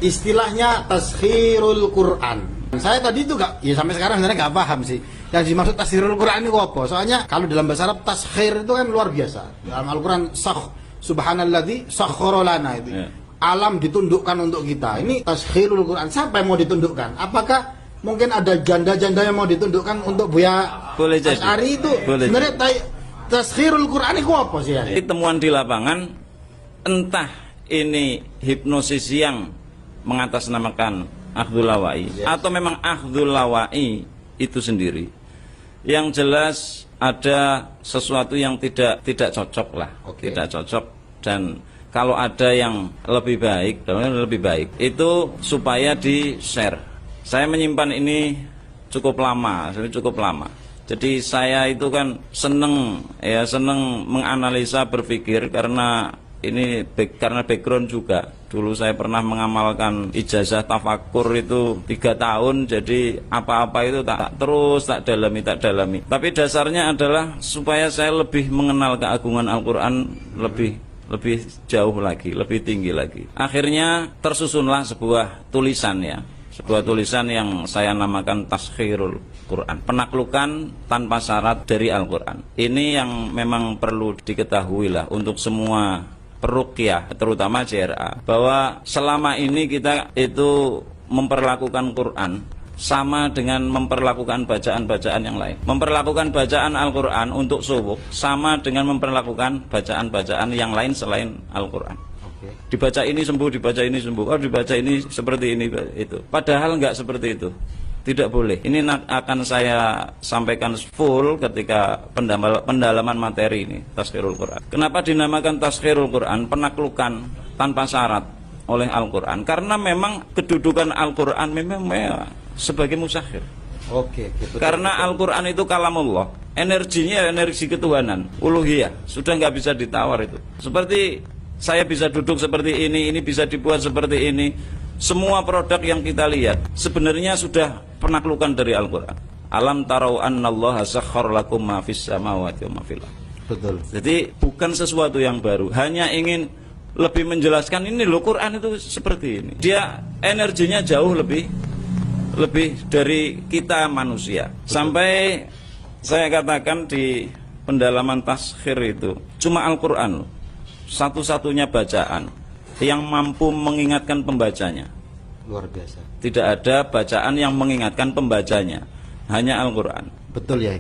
istilahnya taskhirul Quran. Saya tadi itu ya sampai sekarang sebenarnya nggak paham sih. Yang dimaksud taskhirul Quran ini apa? Soalnya kalau dalam bahasa Arab taskhir itu kan luar biasa. Dalam Al-Quran subhanalladzi sakhkhara lana itu. Yeah. Alam ditundukkan untuk kita. Ini taskhirul Quran. Siapa yang mau ditundukkan? Apakah mungkin ada janda-janda yang mau ditundukkan untuk Buya Asy'ari itu? Sebenarnya taskhirul Quran itu apa sih ya? Temuan di lapangan, entah ini hipnosis yang mengatasnamakan akhdul lawai, atau memang akhdul lawai itu sendiri. Yang jelas ada sesuatu yang tidak cocok lah, tidak cocok. Dan kalau ada yang lebih baik itu supaya di share. Saya menyimpan ini cukup lama. Jadi saya itu kan seneng menganalisa, berpikir karena background juga. Dulu saya pernah mengamalkan ijazah tafakur itu 3 tahun, jadi apa-apa itu tak dalami. Tapi dasarnya adalah supaya saya lebih mengenal keagungan Al-Quran lebih jauh lagi, lebih tinggi lagi. Akhirnya tersusunlah sebuah tulisan yang saya namakan Taskhirul Quran, penaklukan tanpa syarat dari Al-Quran. Ini yang memang perlu diketahui lah untuk semua peruqyah, terutama JRA, bahwa selama ini kita itu memperlakukan Quran sama dengan memperlakukan bacaan-bacaan yang lain. Memperlakukan bacaan Al-Quran untuk subuh sama dengan memperlakukan bacaan-bacaan yang lain selain Al-Quran. Dibaca ini sembuh, dibaca ini sembuh, dibaca ini seperti ini itu. Padahal enggak seperti itu. Tidak boleh. Ini akan saya sampaikan full ketika pendalaman materi ini, Taskhirul Quran. Kenapa dinamakan Taskhirul Quran, penaklukan tanpa syarat oleh Al-Quran? Karena memang kedudukan Al-Quran memang sebagai musakhir. Betul, karena Al-Quran itu kalamullah, energinya energi ketuhanan, uluhiyah, sudah nggak bisa ditawar itu. Seperti saya bisa duduk seperti ini bisa dibuat seperti ini. Semua produk yang kita lihat sebenarnya sudah penaklukan dari Al-Quran. Alam tarau annallaha sakhkhara lakum ma fis samawati wa ma fil ardh. Betul. Jadi bukan sesuatu yang baru, hanya ingin lebih menjelaskan ini loh, Quran itu seperti ini. Dia energinya jauh lebih dari kita manusia. Betul. Sampai saya katakan di pendalaman taskhir itu cuma Al-Quran satu-satunya bacaan yang mampu mengingatkan pembacanya. Luar biasa. Tidak ada bacaan yang mengingatkan pembacanya, hanya Al-Quran. Betul ya.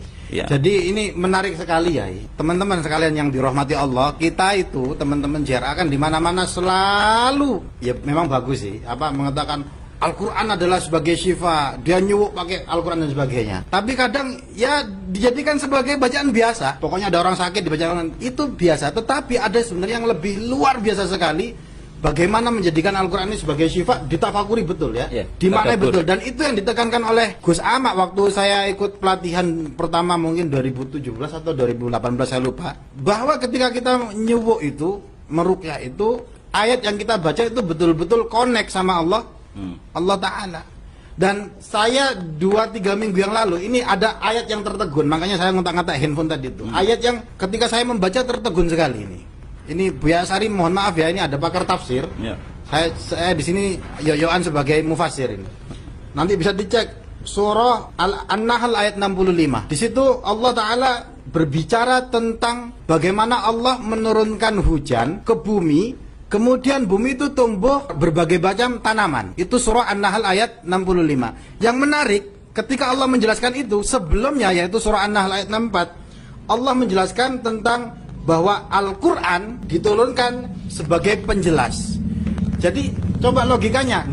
Jadi ini menarik sekali ya, teman-teman sekalian yang dirahmati Allah. Kita itu teman-teman JRA kan di mana-mana selalu ya memang bagus sih mengatakan Al-Quran adalah sebagai syifa, dia nyuwuk pakai Al-Quran dan sebagainya. Tapi kadang ya dijadikan sebagai bacaan biasa. Pokoknya ada orang sakit dibacakan, itu biasa. Tetapi ada sebenarnya yang lebih luar biasa sekali, bagaimana menjadikan Al-Quran ini sebagai syifa, ditafakuri betul ya, dimaknai betul. Dan itu yang ditekankan oleh Gus Amak waktu saya ikut pelatihan pertama mungkin 2017 atau 2018 saya lupa, bahwa ketika kita nyuwuk itu, meruqyah itu, ayat yang kita baca itu betul-betul connect sama Allah Ta'ala. Dan saya 2-3 minggu yang lalu ini ada ayat yang tertegun, makanya saya ngontak-ngontak handphone tadi itu. Ayat yang ketika saya membaca tertegun sekali ini. Ini Buya Asy'ari, mohon maaf ya, ini ada pakar tafsir. Saya di sini yoyoan sebagai mufassir ini. Nanti bisa dicek surah An-Nahl ayat 65. Di situ Allah Ta'ala berbicara tentang bagaimana Allah menurunkan hujan ke bumi, kemudian bumi itu tumbuh berbagai macam tanaman. Itu surah An-Nahl ayat 65. Yang menarik, ketika Allah menjelaskan itu, sebelumnya yaitu surah An-Nahl ayat 64, Allah menjelaskan tentang bahwa Al-Quran diturunkan sebagai penjelas. Jadi coba logikanya,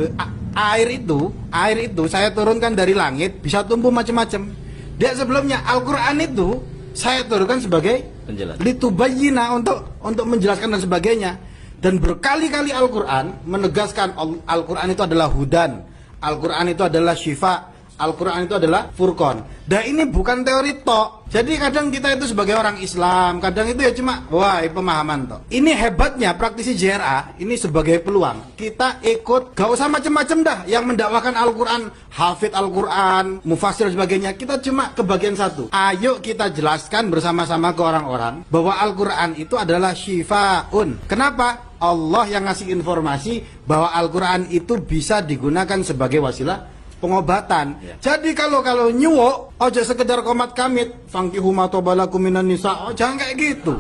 air itu saya turunkan dari langit, bisa tumbuh macam-macam. Dia sebelumnya Al-Quran itu saya turunkan sebagai penjelas, litubayyina, untuk menjelaskan dan sebagainya. Dan berkali-kali Al-Quran menegaskan Al-Quran itu adalah hudan, Al-Quran itu adalah syifa, Al-Quran itu adalah furqan. Dan ini bukan teori tok. Jadi kadang kita itu sebagai orang Islam, kadang itu ya cuma pemahaman tok. Ini hebatnya praktisi JRA, ini sebagai peluang. Kita ikut, gak usah macam-macam dah yang mendakwakan Al-Quran, hafid Al-Quran, mufassir dan sebagainya. Kita cuma ke bagian satu. Ayo kita jelaskan bersama-sama ke orang-orang bahwa Al-Quran itu adalah syifaun. Kenapa? Allah yang ngasih informasi bahwa Al-Quran itu bisa digunakan sebagai wasilah pengobatan. Jadi kalau nyuwok, ojo sekedar komat kamit, fangkihu ma tobalakum minan nisa, jangan kayak gitu.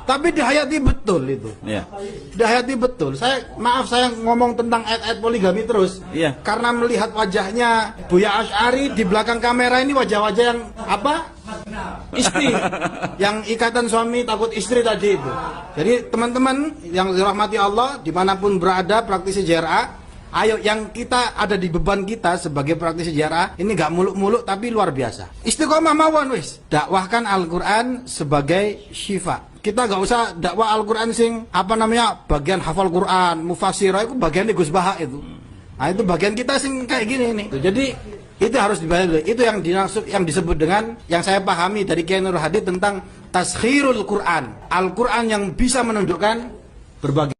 Tapi dihayati betul itu. Ya. Dihayati betul. Saya ngomong tentang ayat-ayat poligami terus. Iya. Karena melihat wajahnya Buya Asy'ari di belakang kamera ini wajah-wajah yang apa? Istri. Yang ikatan suami takut istri tadi itu. Jadi teman-teman yang dirahmati Allah dimanapun berada praktisi JRA, ayo yang kita ada di beban kita sebagai praktisi JRA ini gak muluk-muluk tapi luar biasa. Istiqomah mawon wis. Dakwahkan Al-Quran sebagai syifa. Kita gak usah dakwah Al-Quran sing apa namanya bagian hafal Quran, mufasirah itu bagian Gus Baha itu. Nah itu bagian kita sing kayak gini nih. Jadi itu harus dibayar. Itu yang dimaksud, yang disebut dengan yang saya pahami dari Kiai Nur Hadi tentang taskhirul Quran. Al-Quran yang bisa menundukkan berbagai